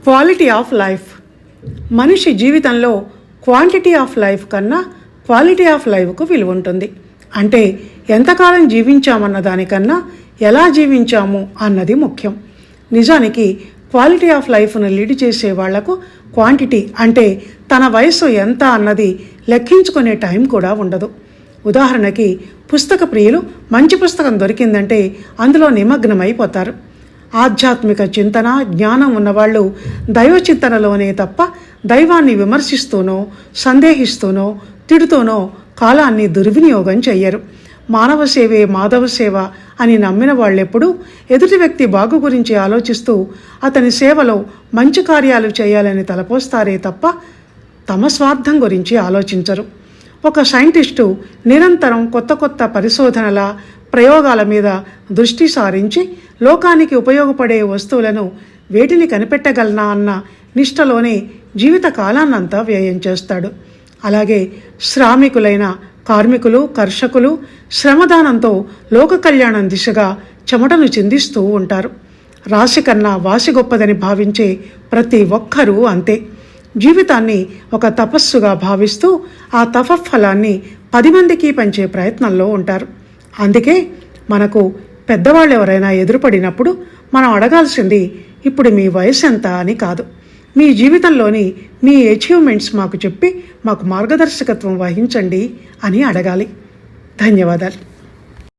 Quality of life. మనిషి జీవితంలో quantity of life కన్నా క్వాలిటీ ఆఫ్ లైఫ్కు విలువ ఉంటుంది. అంటే ఎంతకాలం జీవించామన్న దానికన్నా ఎలా జీవించాము అన్నది ముఖ్యం. నిజానికి క్వాలిటీ ఆఫ్ లైఫ్ను లీడ్ చేసే వాళ్లకు క్వాంటిటీ అంటే తన వయసు ఎంత అన్నది లెక్కించుకునే టైం కూడా ఉండదు. ఉదాహరణకి పుస్తక ప్రియులు మంచి పుస్తకం దొరికిందంటే అందులో నిమగ్నమైపోతారు. ఆధ్యాత్మిక చింతన, జ్ఞానం ఉన్నవాళ్ళు దైవ చింతనలోనే తప్ప దైవాన్ని విమర్శిస్తూనో, సందేహిస్తూనో, తిడుతూనో కాలాన్ని దుర్వినియోగం చెయ్యరు. మానవ సేవే మాధవ సేవ అని నమ్మిన వాళ్ళెప్పుడూ ఎదుటి వ్యక్తి బాగు గురించి ఆలోచిస్తూ అతని సేవలో మంచి కార్యాలు చేయాలని తలపోస్తారే తప్ప తమ స్వార్థం గురించి ఆలోచించరు. ఒక సైంటిస్టు నిరంతరం కొత్త కొత్త పరిశోధనల, ప్రయోగాల మీద దృష్టి సారించి లోకానికి ఉపయోగపడే వస్తువులను వేటిని కనిపెట్టగలనా అన్న నిష్టలోనే జీవిత కాలాన్నంతా వ్యయం చేస్తాడు. అలాగే శ్రామికులైన కార్మికులు, కర్షకులు శ్రమదానంతో లోక కళ్యాణం దిశగా చెమటను చిందిస్తూ ఉంటారు. రాశి కన్నా వాసి గొప్పదని భావించే ప్రతి ఒక్కరూ అంతే. జీవితాన్ని ఒక తపస్సుగా భావిస్తూ ఆ తపఫలాన్ని 10 మందికి పంచే ప్రయత్నంలో ఉంటారు. అందుకే మనకు పెద్దవాళ్ళు ఎవరైనా ఎదురుపడినప్పుడు మనం అడగాల్సింది ఇప్పుడు మీ వయసు ఎంత అని కాదు, మీ జీవితంలోని మీ అచీవ్మెంట్స్ మాకు చెప్పి మాకు మార్గదర్శకత్వం వహించండి అని అడగాలి. ధన్యవాదాలు.